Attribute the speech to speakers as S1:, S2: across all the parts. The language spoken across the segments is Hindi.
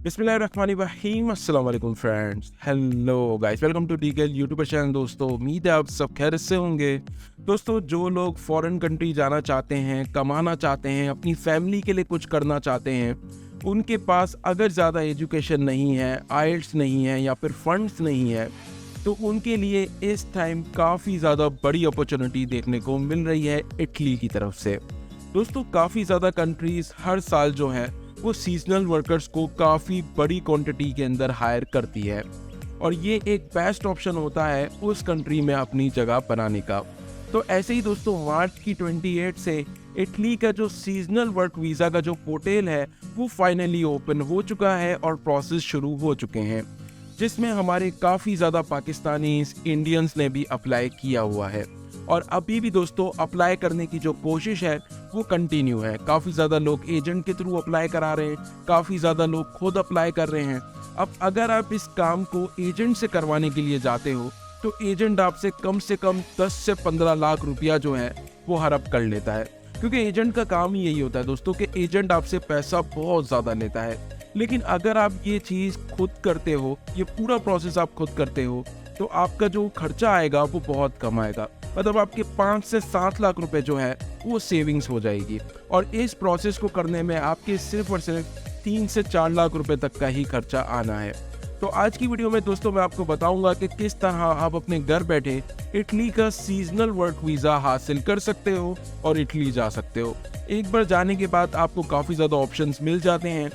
S1: बिस्मिल्लाहिर्रहमानिर्रहीम। अस्सलाम वालेकुम friends, hello guys, welcome to डीकेल यूट्यूब चैनल। दोस्तों उम्मीद है आप सब खैरियत से होंगे। दोस्तों जो लोग फॉरेन कंट्री जाना चाहते हैं, कमाना चाहते हैं, अपनी फैमिली के लिए कुछ करना चाहते हैं, उनके पास अगर ज़्यादा एजुकेशन नहीं है, आइल्स नहीं है या फिर फंड्स नहीं है, तो उनके लिए इस टाइम काफ़ी ज़्यादा बड़ी अपॉर्चुनिटी देखने को मिल रही है इटली की तरफ से। दोस्तों काफ़ी ज़्यादा कंट्रीज़ हर साल जो है वो सीजनल वर्कर्स को काफ़ी बड़ी क्वांटिटी के अंदर हायर करती है और ये एक बेस्ट ऑप्शन होता है उस कंट्री में अपनी जगह बनाने का। तो ऐसे ही दोस्तों मार्च की 28 से इटली का जो सीजनल वर्क वीज़ा का जो पोर्टल है वो फाइनली ओपन हो चुका है और प्रोसेस शुरू हो चुके हैं, जिसमें हमारे काफ़ी ज़्यादा पाकिस्तानीज, इंडियंस ने भी अप्लाई किया हुआ है और अभी भी दोस्तों अप्लाई करने की जो कोशिश है वो कंटिन्यू है। काफ़ी ज़्यादा लोग एजेंट के थ्रू अप्लाई करा रहे हैं, काफ़ी ज़्यादा लोग खुद अप्लाई कर रहे हैं। अब अगर आप इस काम को एजेंट से करवाने के लिए जाते हो तो एजेंट आपसे कम से कम 10 से 15 लाख रुपया जो है वो हड़प कर लेता है, क्योंकि एजेंट का काम ही यही होता है दोस्तों कि एजेंट आपसे पैसा बहुत ज़्यादा लेता है। लेकिन अगर आप ये चीज़ खुद करते हो, ये पूरा प्रोसेस आप खुद करते हो, तो आपका जो खर्चा आएगा वो बहुत कम आएगा। मतलब आपके 5 से 7 लाख रुपए जो है वो सेविंग्स हो जाएगी और इस प्रोसेस को करने में आपके सिर्फ और सिर्फ 3 से 4 लाख रुपए तक का ही खर्चा आना है। तो आज की वीडियो में दोस्तों मैं आपको बताऊंगा कि किस तरह आप अपने घर बैठे इटली का सीजनल वर्क वीज़ा हासिल कर सकते हो और इटली जा सकते हो। एक बार जाने के बाद आपको काफ़ी ज़्यादा ऑप्शंस मिल जाते हैं।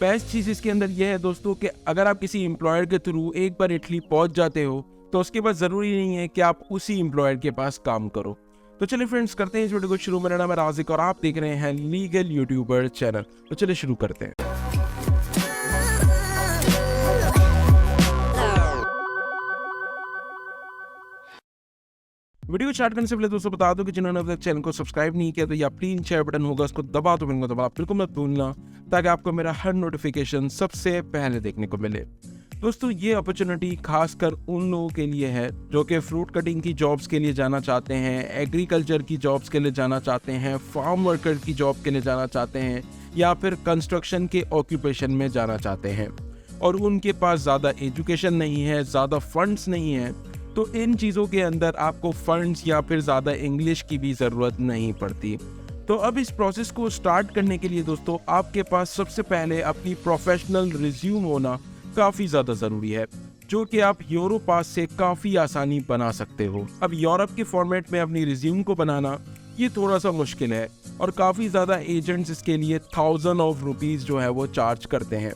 S1: बेस्ट चीज़ इसके अंदर यह है दोस्तों कि अगर आप किसी एम्प्लॉयर के थ्रू एक बार इटली पहुंच जाते हो तो उसके बाद ज़रूरी नहीं है कि आप उसी एम्प्लॉयर के पास काम करो। तो चलिए फ्रेंड्स करते हैं इस वीडियो को शुरू। मेरा नाम है राजिक और आप देख रहे हैं लीगल यूट्यूबर चैनल। तो चलिए शुरू करते हैं। वीडियो स्टार्ट करने से पहले दोस्तों बता दो कि जिन्होंने अब तक चैनल को सब्सक्राइब नहीं किया तो या प्लीज शेयर बटन होगा उसको दबा दो, बिल्कुल मत भूलना, ताकि आपको मेरा हर नोटिफिकेशन सबसे पहले देखने को मिले। दोस्तों ये अपॉर्चुनिटी खासकर उन लोगों के लिए है जो कि फ्रूट कटिंग की जॉब्स के लिए जाना चाहते हैं, एग्रीकल्चर की जॉब्स के लिए जाना चाहते हैं, फार्म वर्कर की जॉब के लिए जाना चाहते हैं या फिर कंस्ट्रक्शन के ऑक्यूपेशन में जाना चाहते हैं और उनके पास ज़्यादा एजुकेशन नहीं है, ज़्यादा फंड्स नहीं है। तो इन चीज़ों के अंदर आपको फंड्स या फिर ज़्यादा इंग्लिश की भी ज़रूरत नहीं पड़ती। तो अब इस प्रोसेस को स्टार्ट करने के लिए दोस्तों आपके पास सबसे पहले अपनी प्रोफेशनल रिज्यूम होना काफ़ी ज़्यादा ज़रूरी है, जो कि आप यूरोपास से काफ़ी आसानी बना सकते हो। अब यूरोप के फॉर्मेट में अपनी रिज्यूम को बनाना ये थोड़ा सा मुश्किल है और काफ़ी ज़्यादा एजेंट्स इसके लिए ₹1000 जो है वो चार्ज करते हैं।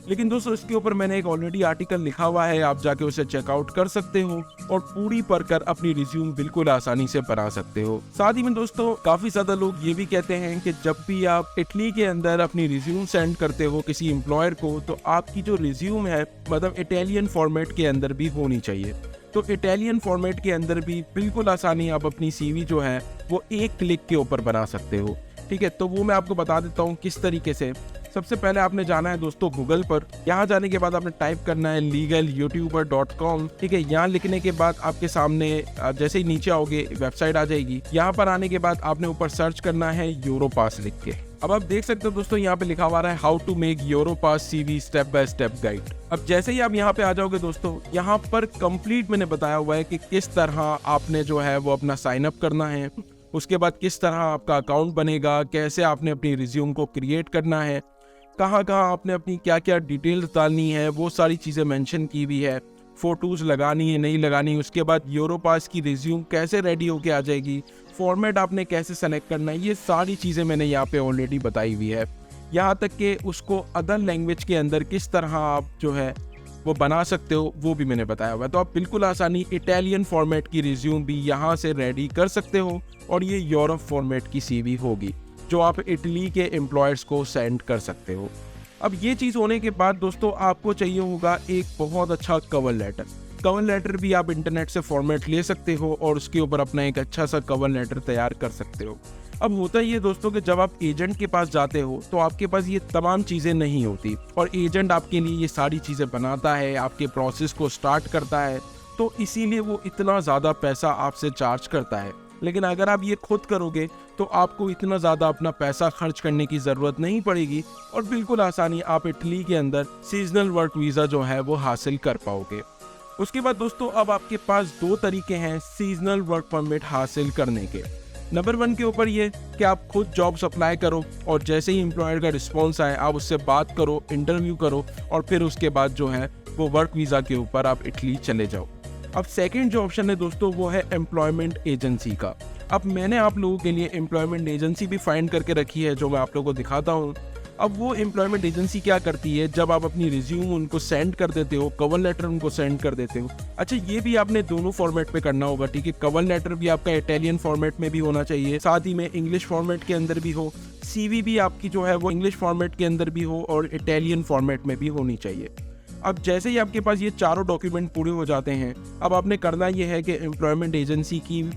S1: लेकिन दोस्तों इसके ऊपर मैंने एक ऑलरेडी आर्टिकल लिखा हुआ है, आप जाके उसे चेकआउट कर सकते हो और पूरी पढ़कर अपनी रिज्यूम बिल्कुल आसानी से बना सकते हो। साथ ही में दोस्तों काफ़ी ज़्यादा लोग ये भी कहते हैं कि जब भी आप इटली के अंदर अपनी रिज्यूम सेंड करते हो किसी एम्प्लॉयर को, तो आपकी जो रिज्यूम है मतलब इटालियन फॉर्मेट के अंदर भी होनी चाहिए। तो इटालियन फॉर्मेट के अंदर भी बिल्कुल आसानी आप अपनी सीवी जो है वो एक क्लिक के ऊपर बना सकते हो। ठीक है, तो वो मैं आपको बता देता हूँ किस तरीके से। सबसे पहले आपने जाना है दोस्तों गूगल पर। यहाँ जाने के बाद आपने टाइप करना है legalyoutuber.com। ठीक है, यहाँ लिखने के बाद आपके सामने जैसे ही नीचे आओगे वेबसाइट आ जाएगी। यहाँ पर आने के बाद आपने ऊपर सर्च करना है यूरोपास लिख के। अब आप देख सकते हो दोस्तों यहाँ पे लिखा हुआ है how to make Europass CV step by step guide. अब जैसे ही आप यहाँ पे आ जाओगे दोस्तों, यहाँ पर कंप्लीट मैंने बताया हुआ है कि किस तरह आपने जो है वो अपना साइन अप करना है, उसके बाद किस तरह आपका अकाउंट बनेगा, कैसे आपने अपनी रिज्यूम को क्रिएट करना है, कहाँ कहाँ आपने अपनी क्या क्या डिटेल्स डालनी है, वो सारी चीज़ें मेंशन की हुई है। फ़ोटोज़ लगानी है नहीं लगानी, उसके बाद यूरोपास की रिज्यूम कैसे रेडी होके आ जाएगी, फॉर्मेट आपने कैसे सेलेक्ट करना है, ये सारी चीज़ें मैंने यहाँ पे ऑलरेडी बताई हुई है। यहाँ तक कि उसको अदर लैंग्वेज के अंदर किस तरह आप जो है वो बना सकते हो वो भी मैंने बताया हुआ है। तो आप बिल्कुल आसानी इटालियन फॉर्मेट की रिज्यूम भी यहाँ से रेडी कर सकते हो और ये यूरोप फॉर्मेट की सीवी होगी जो आप इटली के एम्प्लॉयर्स को सेंड कर सकते हो। अब ये चीज़ होने के बाद दोस्तों आपको चाहिए होगा एक बहुत अच्छा कवर लेटर। कवर लेटर भी आप इंटरनेट से फॉर्मेट ले सकते हो और उसके ऊपर अपना एक अच्छा सा कवर लेटर तैयार कर सकते हो। अब होता ही है दोस्तों कि जब आप एजेंट के पास जाते हो तो आपके पास ये तमाम चीज़ें नहीं होती और एजेंट आपके लिए ये सारी चीज़ें बनाता है, आपके प्रोसेस को स्टार्ट करता है, तो इसीलिए वो इतना ज़्यादा पैसा आपसे चार्ज करता है। लेकिन अगर आप ये खुद करोगे तो आपको इतना ज़्यादा अपना पैसा खर्च करने की ज़रूरत नहीं पड़ेगी और बिल्कुल आसानी आप इटली के अंदर सीजनल वर्क वीज़ा जो है वो हासिल कर पाओगे। उसके बाद दोस्तों अब आपके पास 2 तरीके हैं सीजनल वर्क परमिट हासिल करने के। नंबर 1 के ऊपर ये कि आप खुद जॉब्स अप्लाई करो और जैसे ही एम्प्लॉयर का रिस्पॉन्स आए आप उससे बात करो, इंटरव्यू करो और फिर उसके बाद जो है वो वर्क वीज़ा के ऊपर आप इटली चले जाओ। अब सेकंड जो ऑप्शन है दोस्तों वो है एम्प्लॉयमेंट एजेंसी का। अब मैंने आप लोगों के लिए एम्प्लॉयमेंट एजेंसी भी फाइंड करके रखी है जो मैं आप लोगों को दिखाता हूँ। अब वो एम्प्लॉयमेंट एजेंसी क्या करती है, जब आप अपनी रिज्यूम उनको सेंड कर देते हो, कवर लेटर उनको सेंड कर देते हो। अच्छा, ये भी आपने दोनों फॉर्मेट पे करना होगा, ठीक है। कवर लेटर भी आपका इटालियन फॉर्मेट में भी होना चाहिए, साथ ही में इंग्लिश फॉर्मेट के अंदर भी हो। सीवी भी आपकी जो है वो इंग्लिश फॉर्मेट के अंदर भी हो और इटालियन फॉर्मेट में भी होनी चाहिए। अब जैसे ही आपके पास ये चारों डॉक्यूमेंट पूरे हो जाते हैं, अब आपने करना ये है कि एम्प्लॉयमेंट एजेंसी की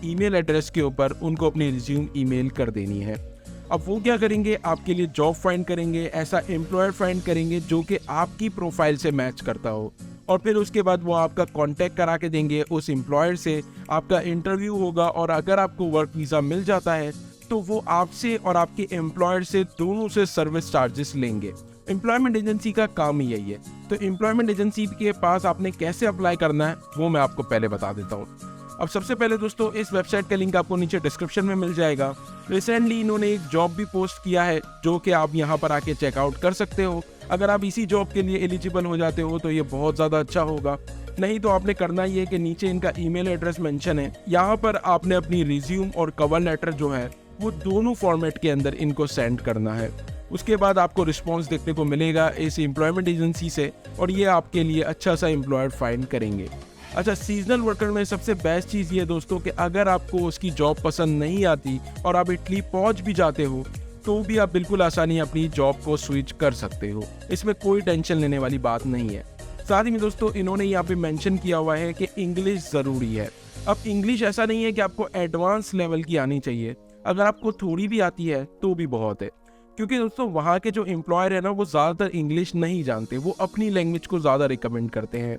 S1: ईमेल एड्रेस के ऊपर उनको अपनी रिज्यूम ईमेल कर देनी है। अब वो क्या करेंगे, आपके लिए जॉब फाइंड करेंगे, ऐसा एम्प्लॉयर फाइंड करेंगे जो कि आपकी प्रोफाइल से मैच करता हो और फिर उसके बाद वो आपका कांटेक्ट करा के देंगे उस एम्प्लॉयर से। आपका इंटरव्यू होगा और अगर आपको वर्क वीज़ा मिल जाता है तो वो आपसे और आपके एम्प्लॉयर से दोनों से सर्विस चार्जेस लेंगे। एम्प्लॉयमेंट एजेंसी का काम ही यही है। तो एम्प्लॉयमेंट एजेंसी के पास आपने कैसे अप्लाई करना है वो मैं आपको पहले बता देता हूँ। अब सबसे पहले दोस्तों इस वेबसाइट का लिंक आपको नीचे डिस्क्रिप्शन में मिल जाएगा। रिसेंटली इन्होंने एक जॉब भी पोस्ट किया है जो कि आप यहाँ पर आके चेकआउट कर सकते हो। अगर आप इसी जॉब के लिए एलिजिबल हो जाते हो तो ये बहुत ज़्यादा अच्छा होगा, नहीं तो आपने करना ये है कि नीचे इनका ईमेल एड्रेस मेंशन है, यहाँ पर आपने अपनी रिज्यूम और कवर लेटर जो है वो दोनों फॉर्मेट के अंदर इनको सेंड करना है। उसके बाद आपको रिस्पॉन्स देखने को मिलेगा इस एम्प्लॉयमेंट एजेंसी से और ये आपके लिए अच्छा सा एम्प्लॉयर फाइंड करेंगे। अच्छा, सीजनल वर्कर में सबसे बेस्ट चीज़ ये दोस्तों कि अगर आपको उसकी जॉब पसंद नहीं आती और आप इटली पहुंच भी जाते हो तो भी आप बिल्कुल आसानी अपनी जॉब को स्विच कर सकते हो, इसमें कोई टेंशन लेने वाली बात नहीं है। साथ ही में दोस्तों इन्होंने यहाँ पे मेंशन किया हुआ है कि इंग्लिश ज़रूरी है। अब इंग्लिश ऐसा नहीं है कि आपको एडवांस लेवल की आनी चाहिए, अगर आपको थोड़ी भी आती है तो भी बहुत है, क्योंकि दोस्तों वहाँ के जो एम्प्लॉयर है ना वो ज़्यादातर इंग्लिश नहीं जानते, वो अपनी लैंग्वेज को ज़्यादा रिकमेंड करते हैं।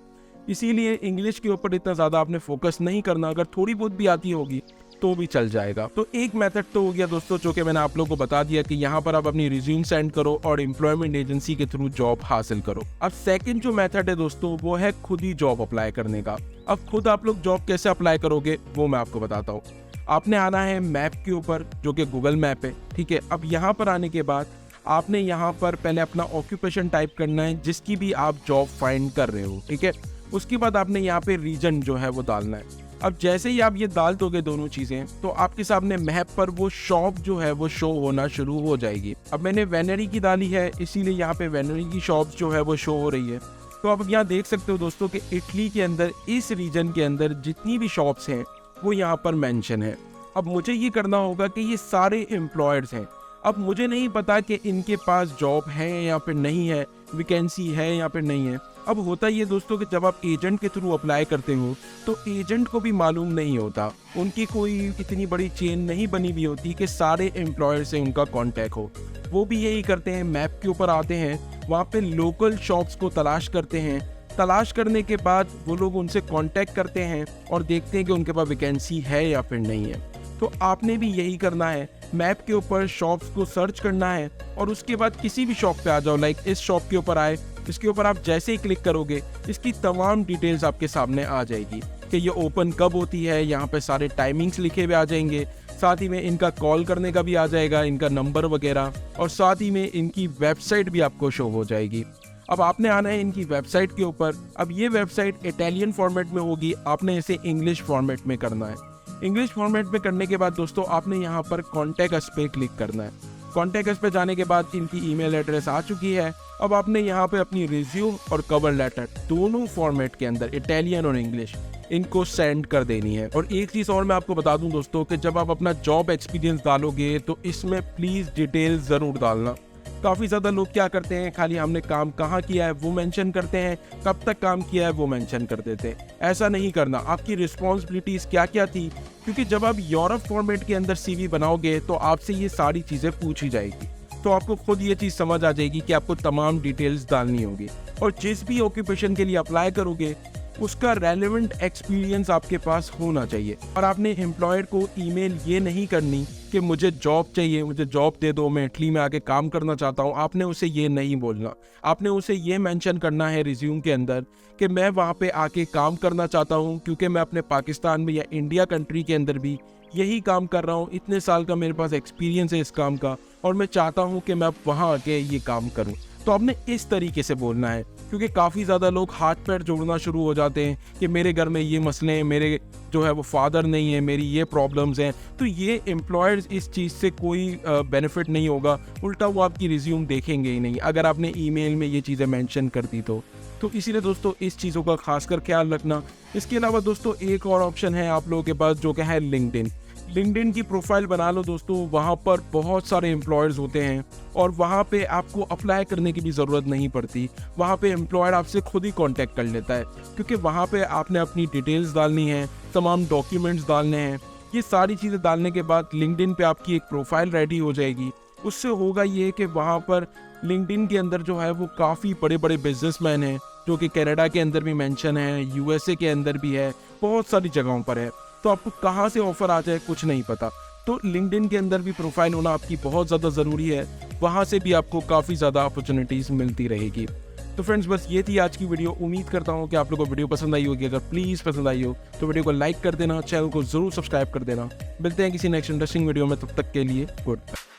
S1: इसीलिए इंग्लिश के ऊपर इतना ज़्यादा आपने फोकस नहीं करना, अगर थोड़ी बहुत भी आती होगी तो भी चल जाएगा। तो एक मेथड तो हो गया दोस्तों जो कि मैंने आप लोगों को बता दिया कि यहाँ पर आप अपनी रिज्यूम सेंड करो और एम्प्लॉयमेंट एजेंसी के थ्रू जॉब हासिल करो। अब सेकंड जो मेथड है दोस्तों वो है खुद ही जॉब अप्लाई करने का। अब खुद आप लोग जॉब कैसे अप्लाई करोगे वो मैं आपको बताता हूँ। आपने आना है मैप के ऊपर जो कि गूगल मैप है, ठीक है। अब यहाँ पर आने के बाद आपने यहाँ पर पहले अपना ऑक्यूपेशन टाइप करना है जिसकी भी आप जॉब फाइंड कर रहे हो, ठीक है। उसके बाद आपने यहाँ पे रीजन जो है वो डालना है। अब जैसे ही आप ये डाल दोगे दोनों चीज़ें तो आपके सामने मैप पर वो शॉप जो है वो शो होना शुरू हो जाएगी। अब मैंने वेनरी की डाली है इसीलिए यहाँ पे वेनरी की शॉप जो है वो शो हो रही है। तो आप यहाँ देख सकते हो दोस्तों कि इटली के अंदर इस रीजन के अंदर जितनी भी शॉप्स हैं वो यहाँ पर मेंशन है। अब मुझे ये करना होगा कि ये सारे एम्प्लॉयर्स हैं। अब मुझे नहीं पता कि इनके पास जॉब है या फिर नहीं है, वैकेंसी है या फिर नहीं है। अब होता ये दोस्तों कि जब आप एजेंट के थ्रू अप्लाई करते हो तो एजेंट को भी मालूम नहीं होता, उनकी कोई इतनी बड़ी चेन नहीं बनी हुई होती कि सारे एम्प्लॉयर से उनका कांटेक्ट हो। वो भी यही करते हैं, मैप के ऊपर आते हैं, वहाँ पे लोकल शॉप्स को तलाश करते हैं। तलाश करने के बाद वो लोग उनसे कांटेक्ट करते हैं और देखते हैं कि उनके पास वैकेंसी है या फिर नहीं है। तो आपने भी यही करना है, मैप के ऊपर शॉप्स को सर्च करना है और उसके बाद किसी भी शॉप पे आ जाओ। लाइक इस शॉप के ऊपर आए, इसके ऊपर आप जैसे ही क्लिक करोगे इसकी तमाम डिटेल्स आपके सामने आ जाएगी कि ये ओपन कब होती है, यहाँ पे सारे टाइमिंग्स लिखे हुए आ जाएंगे, साथ ही में इनका कॉल करने का भी आ जाएगा, इनका नंबर वगैरह, और साथ ही में इनकी वेबसाइट भी आपको शो हो जाएगी। अब आपने आना है इनकी वेबसाइट के ऊपर। अब ये वेबसाइट इटालियन फॉर्मेट में होगी, आपने इसे इंग्लिश फॉर्मेट में करना है। इंग्लिश फॉर्मेट में करने के बाद दोस्तों आपने यहाँ पर कॉन्टैक्ट अस पे क्लिक करना है। कॉन्टैक्ट अस पे जाने के बाद इनकी ईमेल एड्रेस आ चुकी है। अब आपने यहाँ पे अपनी रिज्यूम और कवर लेटर दोनों फॉर्मेट के अंदर इटालियन और इंग्लिश इनको सेंड कर देनी है। और एक चीज़ और मैं आपको बता दूं दोस्तों कि जब आप अपना जॉब एक्सपीरियंस डालोगे तो इसमें प्लीज़ डिटेल ज़रूर डालना। काफ़ी ज़्यादा लोग क्या करते हैं, खाली हमने काम कहाँ किया है वो मेंशन करते हैं, कब तक काम किया है वो मेंशन कर देते हैं। ऐसा नहीं करना, आपकी रिस्पॉन्सिबिलिटीज़ क्या क्या थी, क्योंकि जब आप यूरोप फॉर्मेट के अंदर सीवी बनाओगे तो आपसे ये सारी चीज़ें पूछी जाएगी। तो आपको खुद ये चीज़ समझ आ जाएगी कि आपको तमाम डिटेल्स डालनी होगी। और जिस भी ऑक्यूपेशन के लिए अप्लाई करोगे उसका रेलेवेंट एक्सपीरियंस आपके पास होना चाहिए। और आपने एम्प्लॉयर को ईमेल ये नहीं करनी कि मुझे जॉब चाहिए, मुझे जॉब दे दो, मैं इटली में आके काम करना चाहता हूँ। आपने उसे ये नहीं बोलना। आपने उसे ये मेंशन करना है रिज्यूम के अंदर कि मैं वहाँ पे आके काम करना चाहता हूँ, क्योंकि मैं अपने पाकिस्तान में या इंडिया कंट्री के अंदर भी यही काम कर रहा हूँ, इतने साल का मेरे पास एक्सपीरियंस है इस काम का, और मैं चाहता हूँ कि मैं अब वहाँ आके ये काम करूँ। तो आपने इस तरीके से बोलना है, क्योंकि काफ़ी ज़्यादा लोग हाथ पैर जोड़ना शुरू हो जाते हैं कि मेरे घर में ये मसले हैं, मेरे जो है वो फादर नहीं है, मेरी ये प्रॉब्लम्स हैं। तो ये एम्प्लॉयर्स इस चीज़ से कोई बेनिफिट नहीं होगा, उल्टा वो आपकी रिज्यूम देखेंगे ही नहीं अगर आपने ईमेल में ये चीज़ें मेंशन कर दी तो इसीलिए दोस्तों इस चीज़ों का खासकर ख्याल रखना। इसके अलावा दोस्तों एक और ऑप्शन है आप लोगों के पास, जो कि है लिंक्डइन। लिंक्डइन की प्रोफाइल बना लो दोस्तों, वहाँ पर बहुत सारे एम्प्लॉयर्स होते हैं और वहाँ पे आपको अप्लाई करने की भी ज़रूरत नहीं पड़ती। वहाँ पे एम्प्लॉयर आपसे खुद ही कांटेक्ट कर लेता है, क्योंकि वहाँ पे आपने अपनी डिटेल्स डालनी है, तमाम डॉक्यूमेंट्स डालने हैं। ये सारी चीज़ें डालने के बाद लिंक्डइन पे आपकी एक प्रोफाइल रेडी हो जाएगी। उससे होगा ये कि वहाँ पर लिंक्डइन के अंदर जो है वो काफ़ी बड़े बड़े बिजनेसमैन हैं, जो कि कनाडा के अंदर भी मेंशन है, यूएसए के अंदर भी है, बहुत सारी जगहों पर है। तो आपको कहाँ से ऑफर आ जाए कुछ नहीं पता। तो लिंक्डइन के अंदर भी प्रोफाइल होना आपकी बहुत ज़्यादा ज़रूरी है, वहाँ से भी आपको काफ़ी ज़्यादा अपॉर्चुनिटीज़ मिलती रहेगी। तो फ्रेंड्स बस ये थी आज की वीडियो। उम्मीद करता हूँ कि आप लोगों को वीडियो पसंद आई होगी। अगर प्लीज़ पसंद आई हो तो वीडियो को लाइक कर देना, चैनल को ज़रूर सब्सक्राइब कर देना। मिलते हैं किसी नेक्स्ट इंटरेस्टिंग वीडियो में, तब तक के लिए गुड बाय।